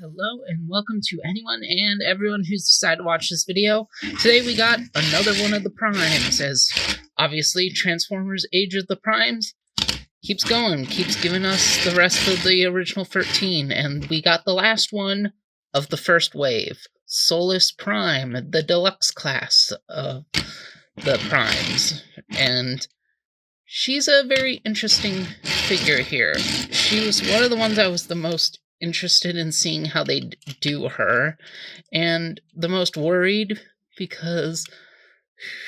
Hello and welcome to anyone and everyone who's decided to watch this video. Today we got another one of the Primes, as obviously Transformers Age of the Primes keeps going, keeps giving us the rest of the original 13, and we got the last one of the first wave, Solus Prime, the deluxe class of the Primes, and she's a very interesting figure here. She was one of the ones I was the most interested in seeing how they do her, and the most worried because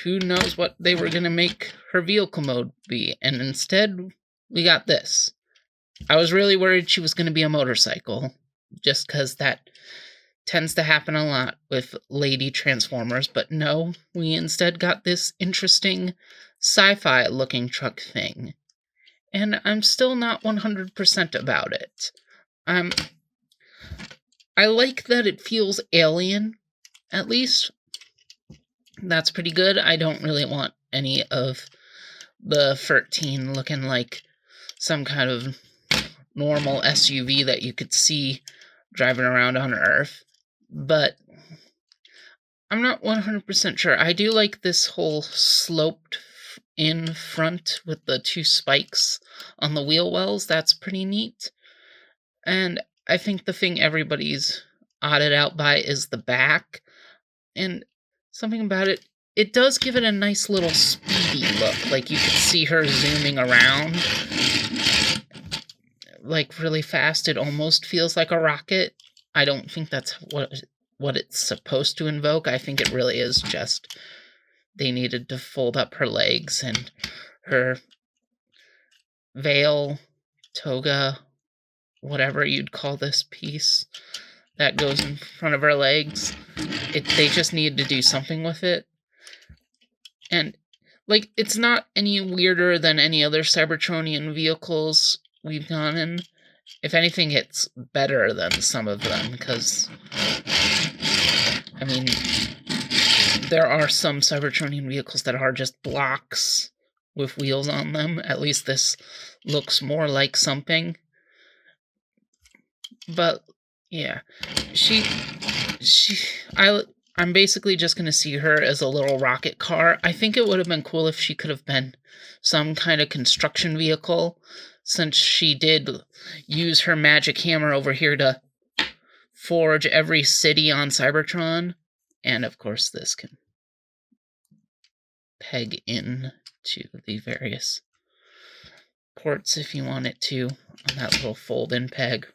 who knows what they were going to make her vehicle mode be, and instead we got this. I was really worried she was going to be a motorcycle, just because that tends to happen a lot with lady Transformers, but no, we instead got this interesting sci-fi looking truck thing, and I'm still not 100% about it. I like that it feels alien, at least. That's pretty good. I don't really want any of the 13 looking like some kind of normal SUV that you could see driving around on Earth, but I'm not 100% sure. I do like this whole sloped in front with the two spikes on the wheel wells. That's pretty neat. And I think the thing everybody's odded out by is the back. And something about it, it does give it a nice little speedy look. Like you could see her zooming around like really fast. It almost feels like a rocket. I don't think that's what it's supposed to invoke. I think it really is just they needed to fold up her legs and her veil, toga, whatever you'd call this piece that goes in front of her legs. They just needed to do something with it. And, like, it's not any weirder than any other Cybertronian vehicles we've gone in. If anything, it's better than some of them, because, I mean, there are some Cybertronian vehicles that are just blocks with wheels on them. At least this looks more like something. But yeah, I'm basically just going to see her as a little rocket car. I think it would have been cool if she could have been some kind of construction vehicle, since she did use her magic hammer over here to forge every city on Cybertron. And of course this can peg in to the various ports if you want it to, on that little fold-in peg.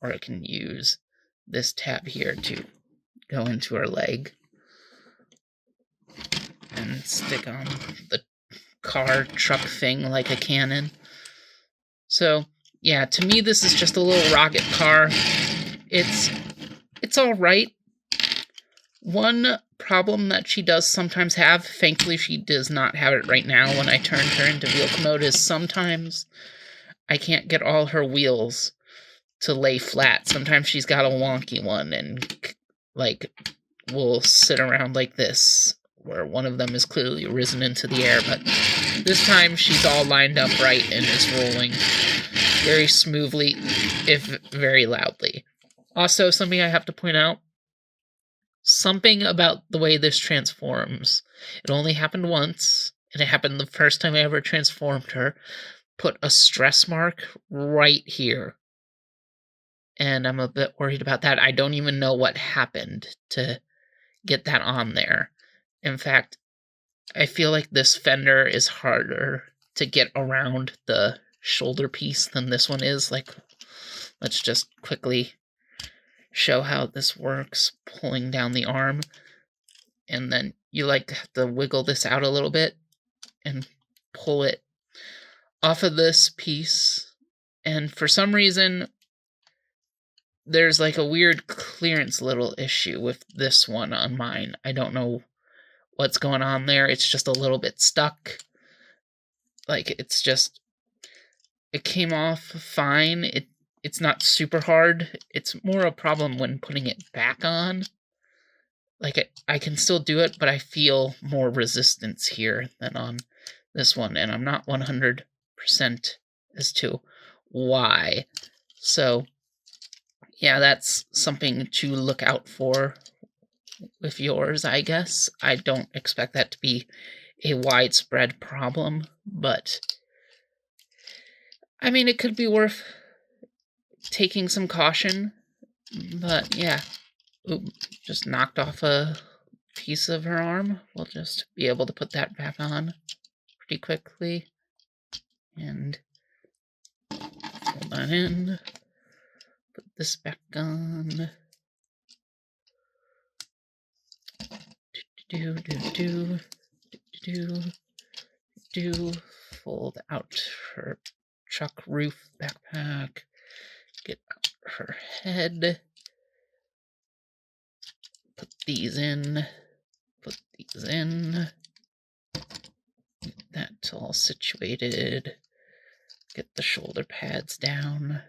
Or it can use this tab here to go into her leg and stick on the car truck thing like a cannon. So, yeah, to me this is just a little rocket car. It's alright. One problem that she does sometimes have, thankfully she does not have it right now when I turned her into vehicle mode, is sometimes I can't get all her wheels to lay flat. Sometimes she's got a wonky one and, like, will sit around like this, where one of them is clearly risen into the air, but this time she's all lined up right and is rolling very smoothly, if very loudly. Also, something I have to point out, something about the way this transforms. It only happened once, and it happened the first time I ever transformed her. Put a stress mark right here. And I'm a bit worried about that. I don't even know what happened to get that on there. In fact, I feel like this fender is harder to get around the shoulder piece than this one is. Like, let's just quickly show how this works. Pulling down the arm, and then you like have to wiggle this out a little bit and pull it off of this piece. And for some reason, there's like a weird clearance little issue with this one on mine. I don't know what's going on there. It's just a little bit stuck. Like, it came off fine. It's not super hard. It's more a problem when putting it back on. Like, I can still do it, but I feel more resistance here than on this one, and I'm not 100% as to why. So, yeah, that's something to look out for with yours, I guess. I don't expect that to be a widespread problem, but I mean, it could be worth taking some caution. But yeah, oop, just knocked off a piece of her arm. We'll just be able to put that back on pretty quickly. And fold that in. Put this back on. Do. Fold out her truck roof backpack. Get out her head. Put these in. Put these in. That's all situated. Get the shoulder pads down.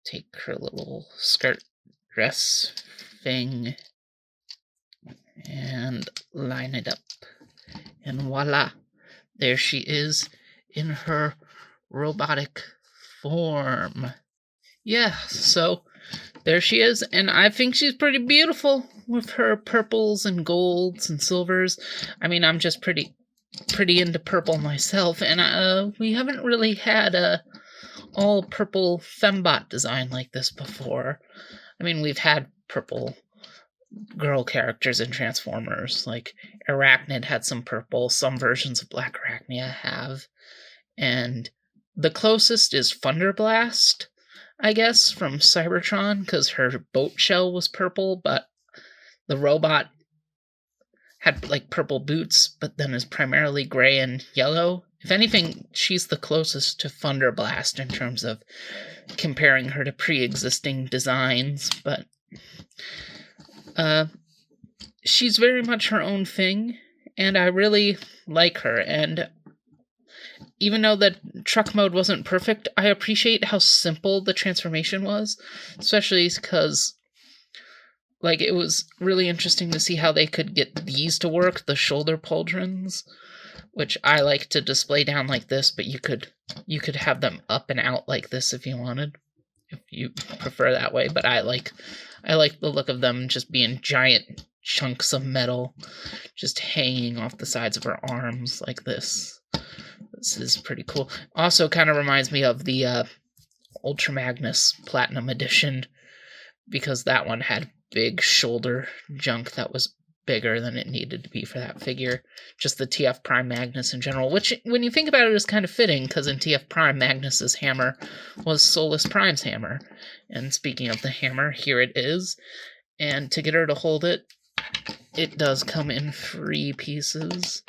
Take her little skirt dress thing and line it up. And voila, there she is in her robotic form. Yeah, so there she is, and I think she's pretty beautiful with her purples and golds and silvers. I mean, I'm just pretty into purple myself, and we haven't really had a all purple fembot design like this before. I mean, we've had purple girl characters in Transformers, like Arachnid had some purple, some versions of Black Arachnia have, and the closest is Thunderblast, I guess, from Cybertron, because her boat shell was purple, but the robot had like purple boots, but then is primarily gray and yellow. If anything, she's the closest to Thunderblast in terms of comparing her to pre-existing designs, but she's very much her own thing, and I really like her, and even though the truck mode wasn't perfect, I appreciate how simple the transformation was, especially because like it was really interesting to see how they could get these to work, the shoulder pauldrons, which I like to display down like this, but you could have them up and out like this if you wanted, if you prefer that way, but I like the look of them just being giant chunks of metal just hanging off the sides of her arms like this. This is pretty cool. Also kind of reminds me of the Ultra Magnus Platinum Edition, because that one had big shoulder junk that was bigger than it needed to be for that figure. Just the TF Prime Magnus in general, which when you think about it is kind of fitting, because in TF Prime, Magnus's hammer was Solus Prime's hammer. And speaking of the hammer, here it is. And to get her to hold it, it does come in 3 pieces.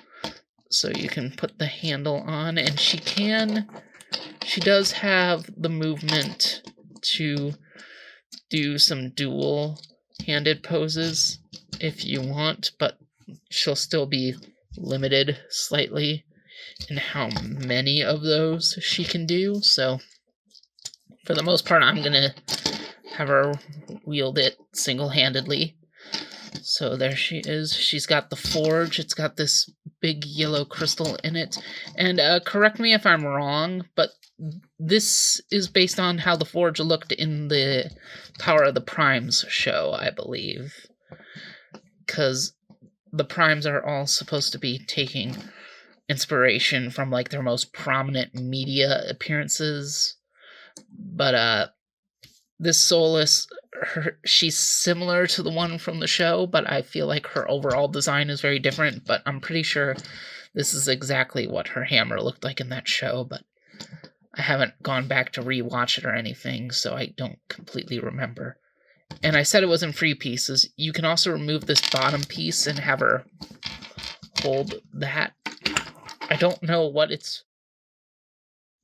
So you can put the handle on, and she does have the movement to do some dual-handed poses if you want, but she'll still be limited slightly in how many of those she can do. So for the most part, I'm going to have her wield it single-handedly. So there she is. She's got the forge. It's got this big yellow crystal in it. And correct me if I'm wrong, but this is based on how the forge looked in the Power of the Primes show, I believe. Because the Primes are all supposed to be taking inspiration from like their most prominent media appearances. But this Solus, she's similar to the one from the show, but I feel like her overall design is very different. But I'm pretty sure this is exactly what her hammer looked like in that show, but I haven't gone back to rewatch it or anything, so I don't completely remember. And I said it was in 3 pieces. You can also remove this bottom piece and have her hold that. I don't know what it's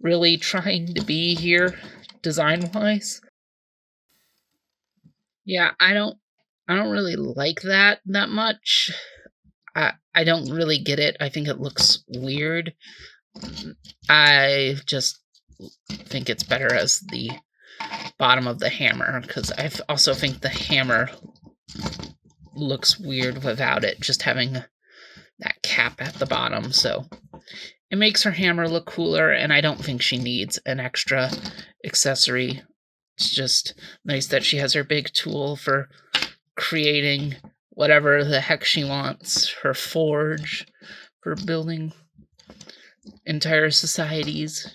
really trying to be here, design-wise. Yeah, I don't really like that much. I don't really get it. I think it looks weird. I just think it's better as the bottom of the hammer, because I also think the hammer looks weird without it just having that cap at the bottom. So it makes her hammer look cooler, and I don't think she needs an extra accessory It's just nice that she has her big tool for creating whatever the heck she wants. Her forge for building entire societies.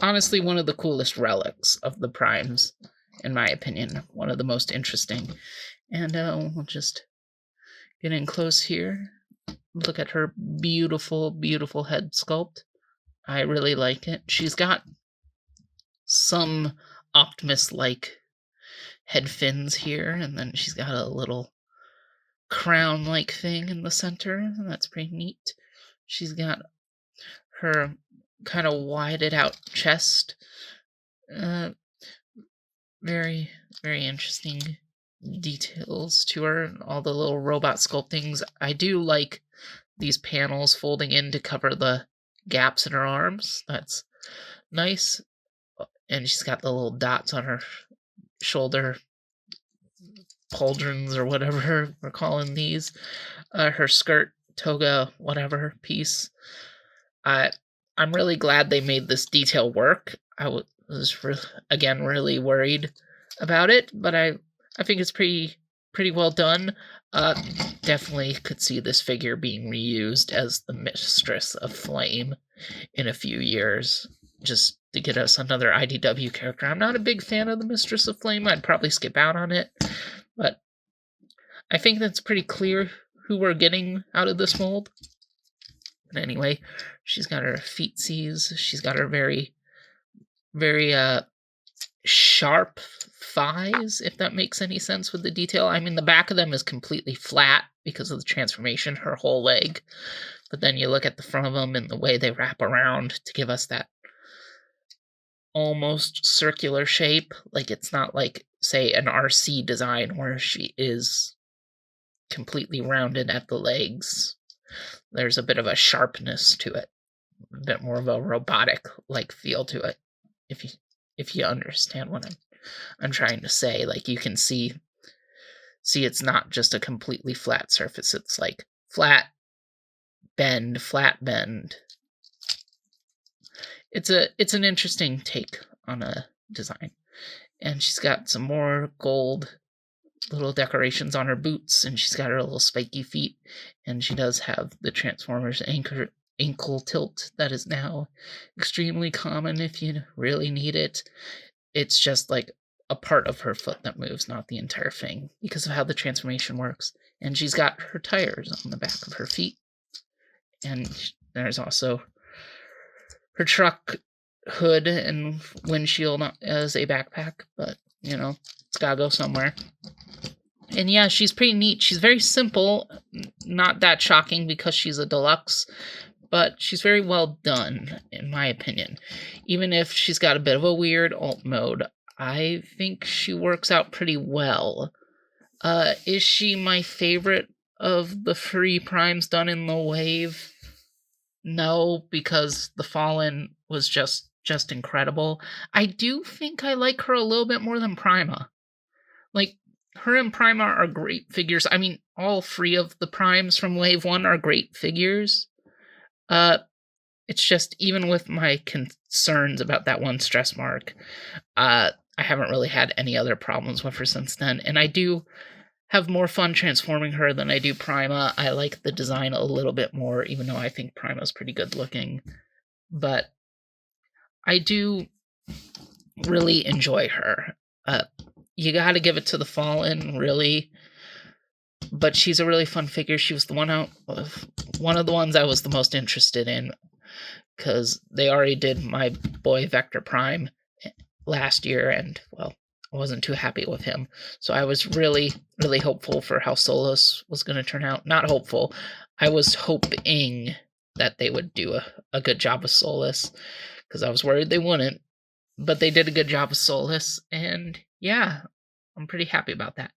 Honestly, one of the coolest relics of the primes, in my opinion. One of the most interesting. And we'll just get in close here. Look at her beautiful, beautiful head sculpt. I really like it. She's got some Optimus-like head fins here, and then she's got a little crown-like thing in the center. That's pretty neat. She's got her kind of widened out chest. Very, very interesting details to her. All the little robot sculptings. I do like these panels folding in to cover the gaps in her arms. That's nice. And she's got the little dots on her shoulder pauldrons or whatever we're calling these. Her skirt, toga, whatever piece. I'm really glad they made this detail work. I was again really worried about it, but I think it's pretty well done. Definitely could see this figure being reused as the Mistress of Flame in a few years, just to get us another IDW character. I'm not a big fan of the Mistress of Flame. I'd probably skip out on it, but I think that's pretty clear who we're getting out of this mold. But anyway, she's got her feetsies. She's got her very, very sharp thighs, if that makes any sense with the detail. I mean, the back of them is completely flat because of the transformation, her whole leg. But then you look at the front of them and the way they wrap around to give us that almost circular shape. Like, it's not like, say, an RC design where she is completely rounded at the legs. There's a bit of a sharpness to it, a bit more of a robotic-like feel to it, if you understand what I'm trying to say. Like, you can see it's not just a completely flat surface. It's like flat bend. It's an interesting take on a design. And she's got some more gold little decorations on her boots, and she's got her little spiky feet, and she does have the Transformers ankle tilt that is now extremely common if you really need it. It's just like a part of her foot that moves, not the entire thing, because of how the transformation works. And she's got her tires on the back of her feet, and there's also her truck hood and windshield as a backpack, but you know, it's gotta go somewhere. And yeah, she's pretty neat. She's very simple, not that shocking because she's a deluxe, but she's very well done, in my opinion. Even if she's got a bit of a weird alt mode, I think she works out pretty well. Is she my favorite of the 3 primes done in the wave? No, because the Fallen was just incredible. I do think I like her a little bit more than Prima. Like, her and Prima are great figures. I mean, all 3 of the primes from Wave 1 are great figures. It's just, even with my concerns about that one stress mark, I haven't really had any other problems with her since then. And I do have more fun transforming her than I do Prima. I like the design a little bit more, even though I think Prima's pretty good looking. But I do really enjoy her. You gotta give it to the Fallen, really. But she's a really fun figure. She was one of the ones I was the most interested in, because they already did my boy Vector Prime last year, and, well, I wasn't too happy with him. So I was really, really hopeful for how Solus was going to turn out. Not hopeful. I was hoping that they would do a good job with Solus, because I was worried they wouldn't. But they did a good job with Solus, and yeah, I'm pretty happy about that.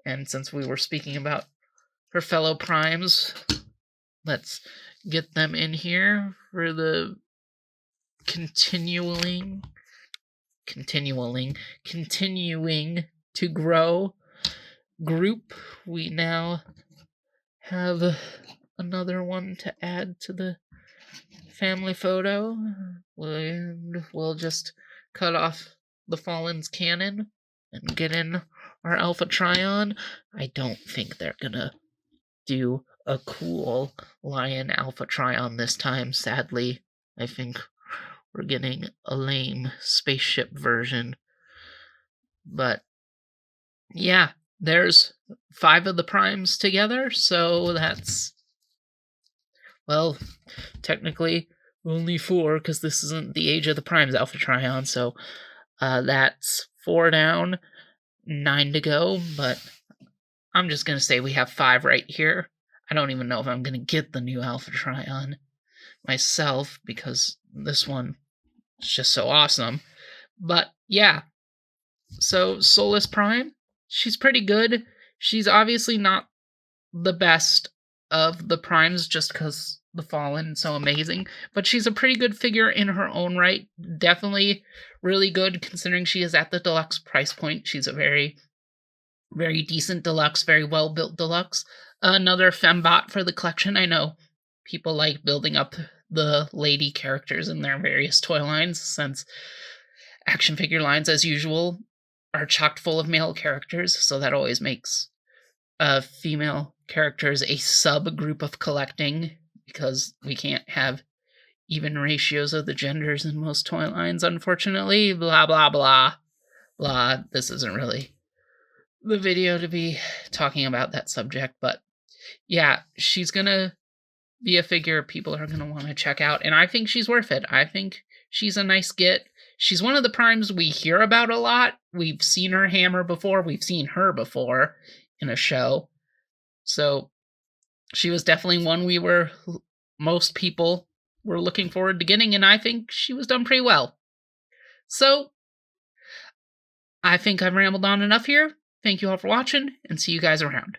And since we were speaking about her fellow primes, let's get them in here for the continuing to grow group. We now have another one to add to the family photo. We'll just cut off the Fallen's canon and get in our Alpha Trion. I don't think they're gonna do a cool Lion Alpha Trion this time, sadly. I think we're getting a lame spaceship version. But yeah, there's 5 of the primes together, so that's, well, technically only 4, because this isn't the Age of the Primes Alpha Trion, so that's 4 down, 9 to go, but I'm just going to say we have 5 right here. I don't even know if I'm going to get the new Alpha Trion myself, because this one is just so awesome. But yeah, so Solus Prime, she's pretty good. She's obviously not the best of the primes just because the Fallen is so amazing, but she's a pretty good figure in her own right. Definitely really good considering she is at the deluxe price point. She's a very, very decent deluxe, very well built deluxe. Another fembot for the collection. I know people like building up the lady characters in their various toy lines, since action figure lines, as usual, are chocked full of male characters, so that always makes female characters a subgroup of collecting, because we can't have even ratios of the genders in most toy lines, unfortunately. Blah, blah, blah. Blah. This isn't really the video to be talking about that subject, but yeah, she's gonna be a figure people are gonna want to check out, and I think she's worth it. I think she's a nice get. She's one of the primes we hear about a lot. We've seen her hammer before. We've seen her before in a show. So she was definitely one most people were looking forward to getting, and I think she was done pretty well. So I think I've rambled on enough here. Thank you all for watching, and see you guys around.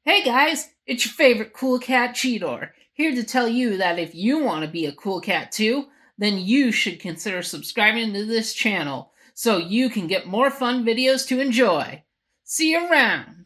Hey guys, it's your favorite Cool Cat Cheetor, here to tell you that if you want to be a cool cat too, then you should consider subscribing to this channel so you can get more fun videos to enjoy. See you around!